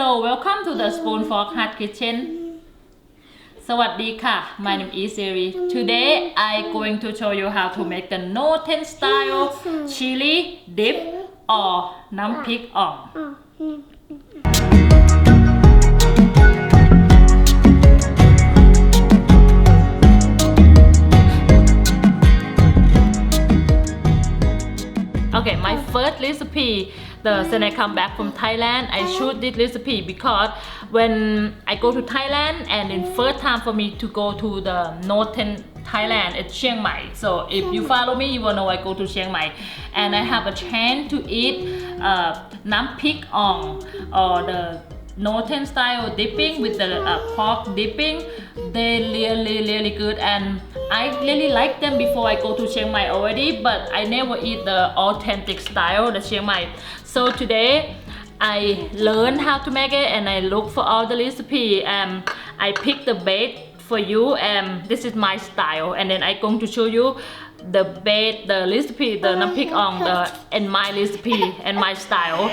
Hello, welcome to the Spoon Fork Hut Kitchen. สวัสดีค่ะ My name is Siri. Today I going to show you how to make the Northern style chili dip or น้ำพริกอ่อง Okay, my first recipe. When I come back from Thailand, I choose this recipe because when I go to Thailand and then first time for me to go to the northern Thailand, it's Chiang Mai. So if you follow me, you will know I go to Chiang Mai, and I have a chance to eat Nam Prik Ong or the northern style dipping with the pork dipping. They really good, and I really like them before I go to Chiang Mai already, but I never eat the authentic style, the Chiang Mai. So today I learned how to make it, and I look for all the recipe, and I pick the bait for you, and this is my style, and then I going to show you the bait, the recipe, the Nam Prik Ong, and my recipe and my style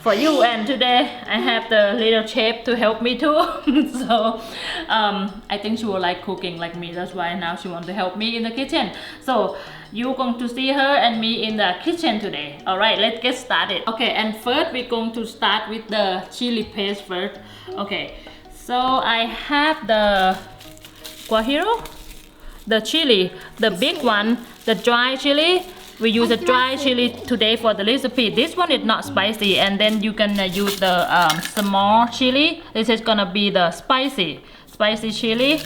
for you. And today I have the little chef to help me too. So I think she will like cooking like me. That's why now she want to help me in the kitchen. So you going to see her and me in the kitchen today. All right, let's get started. Okay, and first we're going to start with the chili paste first. Okay, so I have the Guajillo, the chili, the big one, the dry chili. We use a dry chili today for the recipe. This one is not spicy, and then you can use the small chili. This is gonna be the spicy chili.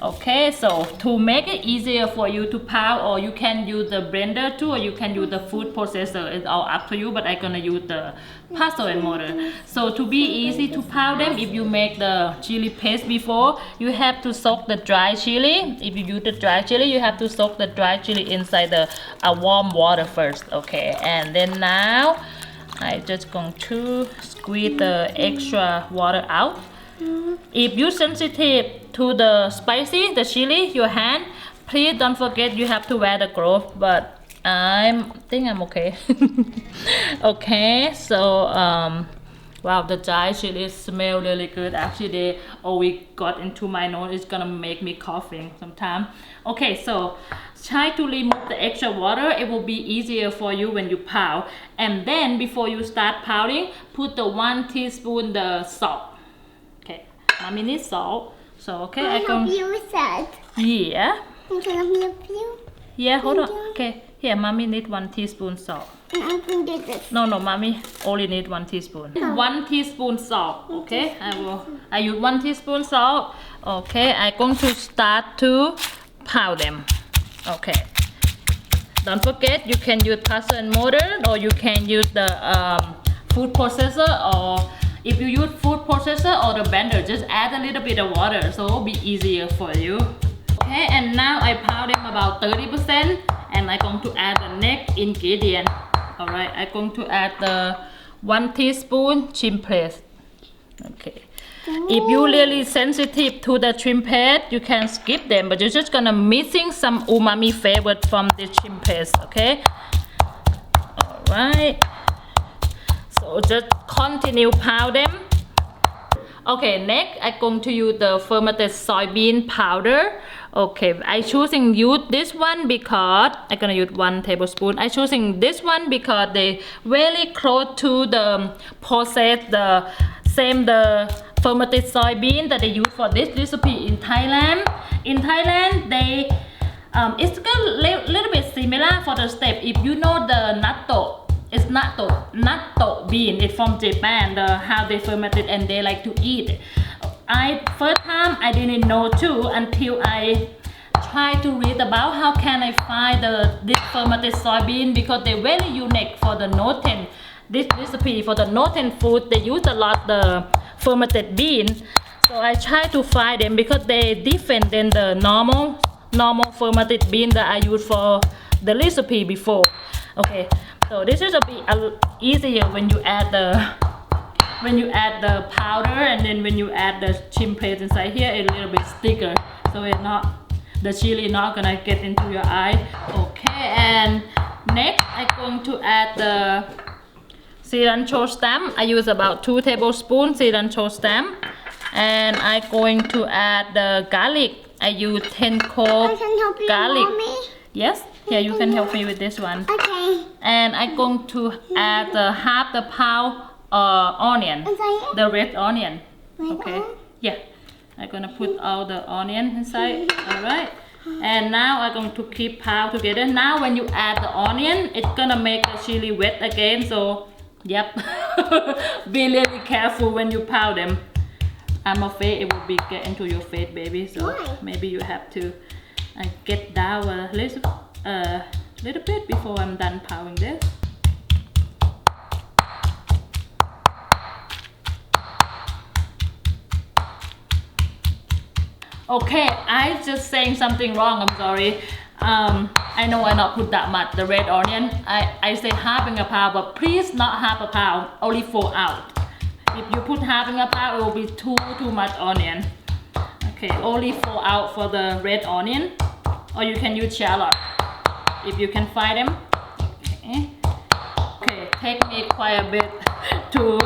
Okay, so to make it easier for you to pound, or you can use the blender too, or you can use the food processor. It's all up to you, but I'm gonna use the pestle and mortar. So to be easy to pound them, if you make the chili paste before, you have to soak the dry chili. If you use the dry chili, you have to soak the dry chili inside the warm water first. Okay, and then now I just going to squeeze the extra water out. If you're sensitive to the spicy, the chili, your hand, please don't forget you have to wear the glove, but I think I'm okay. Okay, so wow, the dry chili smell really good. Actually, we got into my nose. It's gonna make me coughing sometime. Okay, so try to remove the extra water. It will be easier for you when you pound. And then before you start pounding, put the 1 teaspoon the salt. Okay, mommy needs salt. So okay, I can help you with that. Yeah. Can I help you? Yeah, hold on. Okay, here, mommy need 1 teaspoon salt. And I can get this. No, mommy only need 1 teaspoon. 1 teaspoon salt. Okay, I use 1 teaspoon salt. Okay, I'm going to start to pound them. Okay. Don't forget you can use pestle and mortar, or you can use the food processor, or if you use food processor or the blender, just add a little bit of water, so it'll be easier for you. Okay, and now I pound them about 30%, and I'm going to add the next ingredient. Alright, I'm going to add the 1 teaspoon chili paste. Okay. If you're really sensitive to the chili paste, you can skip them, but you're just gonna missing some umami flavor from the chili paste. Okay. Alright. So just continue pound them. Okay, next I'm going to use the fermented soybean powder. Okay, I choosing use this one because I'm gonna use 1 tablespoon. I choosing this one because they really close to the process, the fermented soybean that they use for this recipe in Thailand. In Thailand, they it's a little bit similar for the step. If you know the natto. It's natto bean. It's from Japan. How they ferment it and they like to eat it. First time I didn't know too until I tried to read about how can I find this fermented soybean, because they're very unique for the northern. This recipe for the northern food, they use a lot the fermented bean. So I try to find them because they different than the normal fermented bean that I use for the recipe before. Okay. So this is a bit easier when you add the powder, and then when you add the chili paste inside here, it's a little bit thicker, so it's not, the chili not gonna get into your eye. Okay, and next I'm going to add the cilantro stem. I use about 2 tablespoons cilantro stem. And I'm going to add the garlic. I use 10 I cloves can help you, garlic. Mommy. Yes, yeah, you can help me with this one. Okay. And I'm going to add half the pound onion, Inside? the red onion. Red Okay, onion? yeah. I'm gonna put all the onion inside. All right. And now I'm going to keep pound together. Now when you add the onion, it's gonna make the chili wet again. So, yep, be really careful when you pound them. I'm afraid it will be get into your face, baby. So Why? maybe you have to get down a little bit before I'm done pounding this. Okay, I just saying something wrong. I'm sorry. I know I not put that much the red onion. I say half a pound, but please not half a pound. Only 4 ounce. If you put half a pound, it will be too much onion. Okay, only 4 ounce for the red onion, or you can use shallot if you can find them. Okay. Okay, take me quite a bit to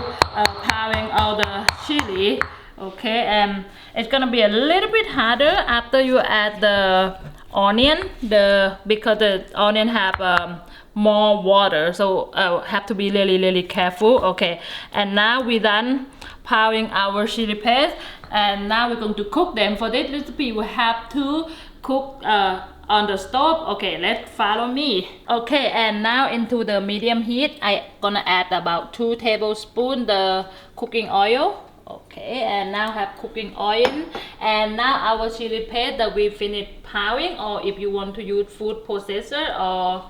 pounding all the chili. Okay, and it's gonna be a little bit harder after you add the onion, because the onion have more water, so have to be really careful. Okay, and now we done pounding our chili paste, and now we're going to cook them. For this recipe, we have to cook on the stove. Okay, let's follow me. Okay, and now into the medium heat, I gonna add about 2 tablespoons the cooking oil. Okay, and now have cooking oil, and now our chili paste that we finished pounding, or if you want to use food processor or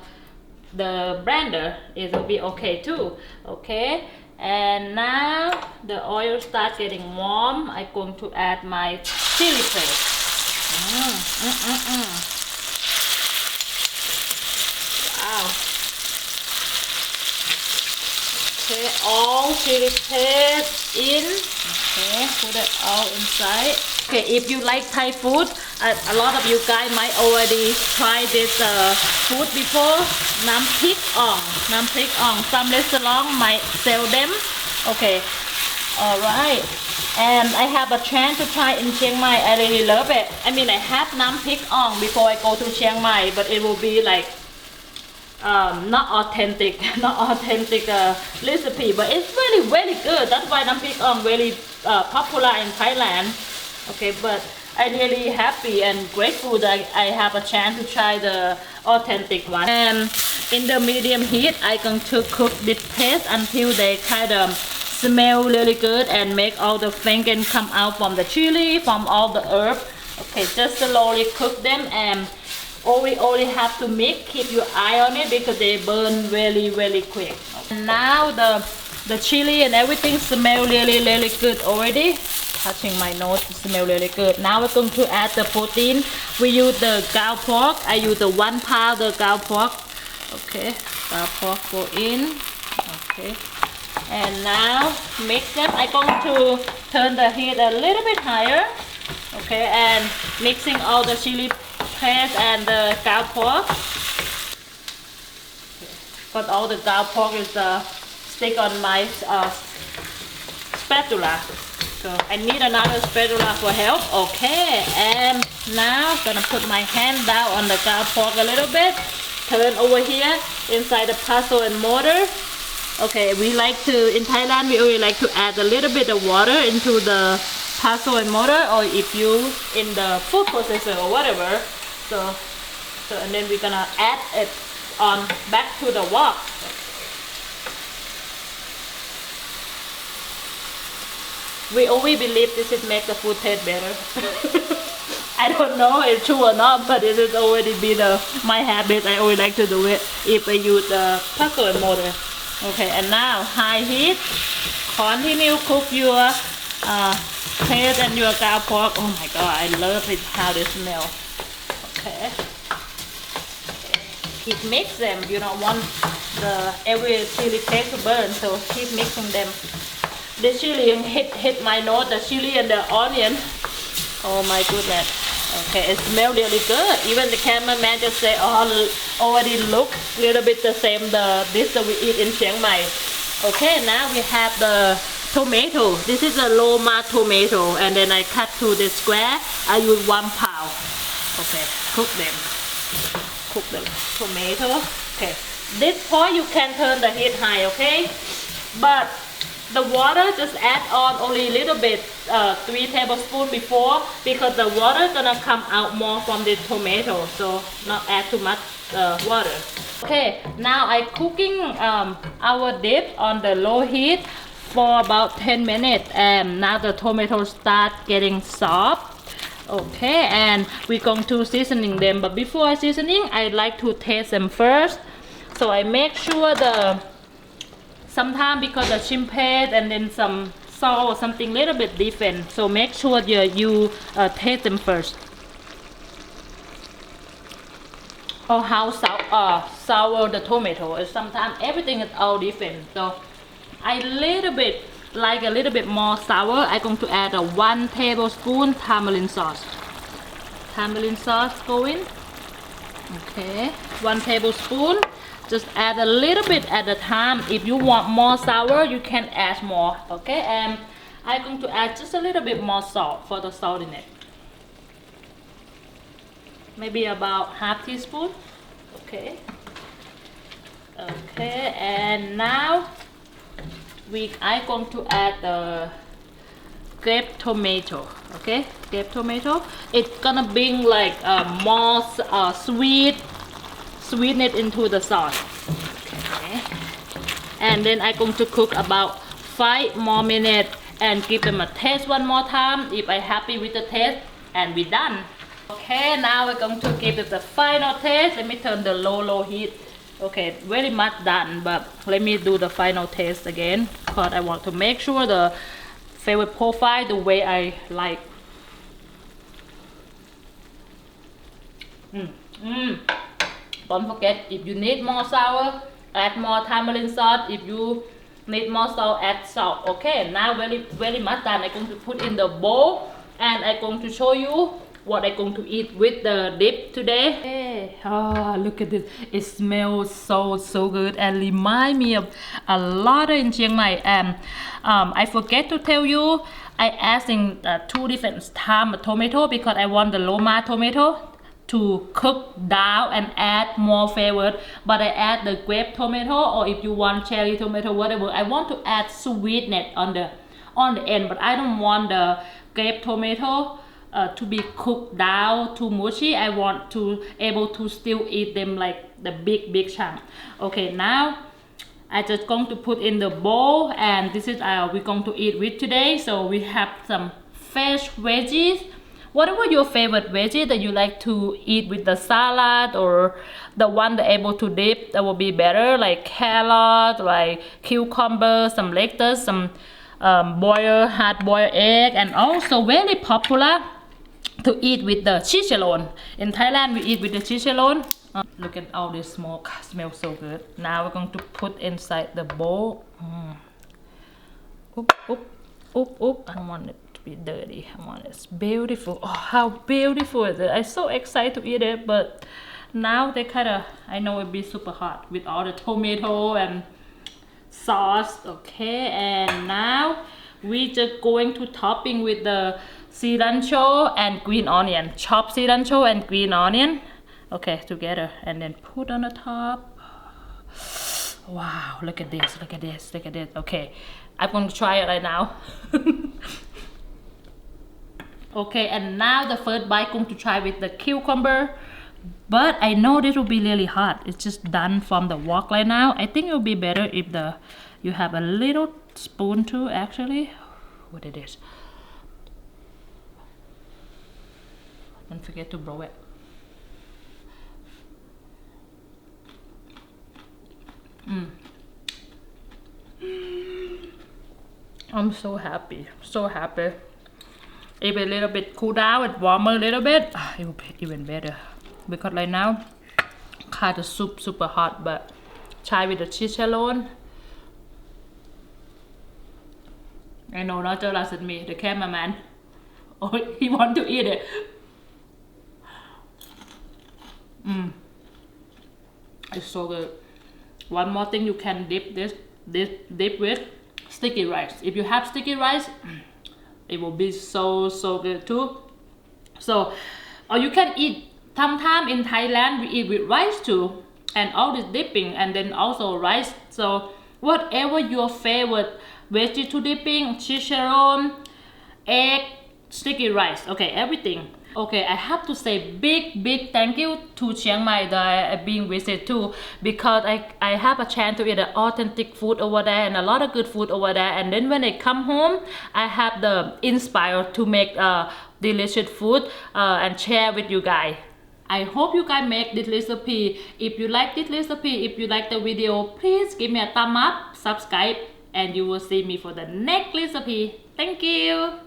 the blender, it will be okay too. Okay, and now the oil starts getting warm. I'm going to add my chili paste. Wow. Okay, all chili paste in. Okay, put it all inside. Okay, if you like Thai food, a lot of you guys might already try this food before. Nam Prik Ong. Nam Prik Ong. Some restaurants might sell them. Okay, all right. And I have a chance to try in Chiang Mai. I really love it. I mean, I had Nam Prik Ong before I go to Chiang Mai, but it will be like not authentic recipe, but it's really good. That's why Nam Prik Ong really popular in Thailand. Okay, but I'm really happy and grateful that I have a chance to try the authentic one. And in the medium heat, I'm going to cook this paste until they kind of smell really good and make all the fragrance come out from the chili, from all the herb. Okay, just slowly cook them, and only have to mix. Keep your eye on it because they burn really quick. And now the chili and everything smell really good already. Touching my nose, it smell really good. Now we're going to add the protein. We use the ground pork. I use the 1 pound the ground pork. Okay, ground pork go in. Okay, and now mix them. I'm going to turn the heat a little bit higher. Okay, and mixing all the chili paste and the ground pork. Okay. But all the ground pork is stick on my spatula. So I need another spatula for help. Okay, and now I'm gonna put my hand down on the ground pork a little bit. Turn over here inside the pestle and mortar. Okay, we like to, in Thailand, we always like to add a little bit of water into the pestle and mortar, or if you in the food processor or whatever. So and then we're gonna add it on back to the wok. We always believe this is make the food taste better. I don't know if it's true or not, but it has already been my habit. I always like to do it if I use the pestle and mortar. Okay, and now high heat. Continue cook your paste and your ground pork. Oh my god, I love it how they smell. Okay. Keep mix them. You don't want every chili paste to burn, so keep mixing them. The chili hit my nose, the chili and the onion. Oh my goodness. Okay, it smells really good. Even the cameraman just say, oh, already look a little bit the same, the dish that we eat in Chiang Mai. Okay, now we have the tomato. This is a Roma tomato, and then I cut to the square. I use 1 pound. Okay, cook them. Cook the tomato. Okay, this point you can turn the heat high. Okay, but the water just add on only a little bit, 3 tablespoons before, because the water gonna come out more from the tomato, so not add too much water. Okay, now I cooking our dip on the low heat for about 10 minutes, and now the tomatoes start getting soft. Okay, and we're going to seasoning them, but before I seasoning, I like to taste them first. So I make sure sometimes because the chimpet and then some salt or something little bit different, so make sure you taste them first. Or how sour the tomato is. Sometimes everything is all different, so I like a little bit more sour. I'm going to add 1 tablespoon tamarind sauce. Tamarind sauce go in. Okay, 1 tablespoon. Just add a little bit at a time. If you want more sour, you can add more. Okay, and I'm going to add just a little bit more salt for the salt in it. Maybe about half teaspoon. Okay. Okay, and now I'm going to add the grape tomato. Okay, grape tomato. It's gonna bring like more sweetness into the sauce. Okay, and then I'm going to cook about 5 more minutes and give them a taste one more time if I'm happy with the taste, and we're done. Okay, now we're going to give it the final taste. Let me turn the low heat. Okay, very much done, but let me do the final taste again, because I want to make sure the flavor profile the way I like. Don't forget, if you need more sour, add more tamarind sauce. If you need more salt, add salt. Okay, now very much done. I'm going to put in the bowl, and I'm going to show you what I'm going to eat with the dip today. Hey, oh, look at this. It smells so good and remind me of a lot in Chiang Mai. And I forget to tell you, I adding 2 different types of tomato because I want the Roma tomato to cook down and add more flavor, but I add the grape tomato, or if you want cherry tomato, whatever. I want to add sweetness on the end, but I don't want the grape tomato to be cooked down too mushy. I want to able to still eat them like the big chunk. Okay, now I just going to put in the bowl, and this is we're going to eat with today. So we have some fresh veggies. Whatever your favorite veggie that you like to eat with the salad, or the one that able to dip, that will be better, like carrot, like cucumber, some lettuce, some hard-boiled egg, and also very popular to eat with the chicharron. In Thailand, we eat with the chicharron. Look at all this smoke, smells so good. Now we're going to put inside the bowl. Oop. I don't want it to be dirty. I want it beautiful. Oh, how beautiful is it? I'm so excited to eat it, but now I know it'll be super hot with all the tomato and sauce. Okay, and now we just going to topping with the cilantro and green onion. Chop cilantro and green onion, okay, together, and then put on the top. Wow, look at this. Okay, I'm going to try it right now. Okay, and now the first bite, going to try with the cucumber, but I know this will be really hot. It's just done from the wok right now. I think it will be better if you have a little spoon too, actually. What it is? Don't forget to blow it. I'm so happy. If a little bit cool down, it warmer a little bit, it will be even better. Because right now, kind of soup super hot, but try with the chicharron. I know, not just at me, the cameraman. Oh, he want to eat it. It's so good. One more thing, you can dip this dip with sticky rice. If you have sticky rice, it will be so good too. So, or you can eat. Sometimes in Thailand we eat with rice too, and all this dipping, and then also rice. So whatever your favorite veggie to dipping, chicharron, egg, sticky rice, okay, everything. Okay, I have to say big thank you to Chiang Mai that I've been visit too, because I have a chance to eat an authentic food over there and a lot of good food over there. And then when I come home, I have the inspired to make delicious food and share with you guys. I hope you guys make this recipe. If you like this recipe, if you like the video, please give me a thumb up, subscribe, and you will see me for the next recipe. Thank you.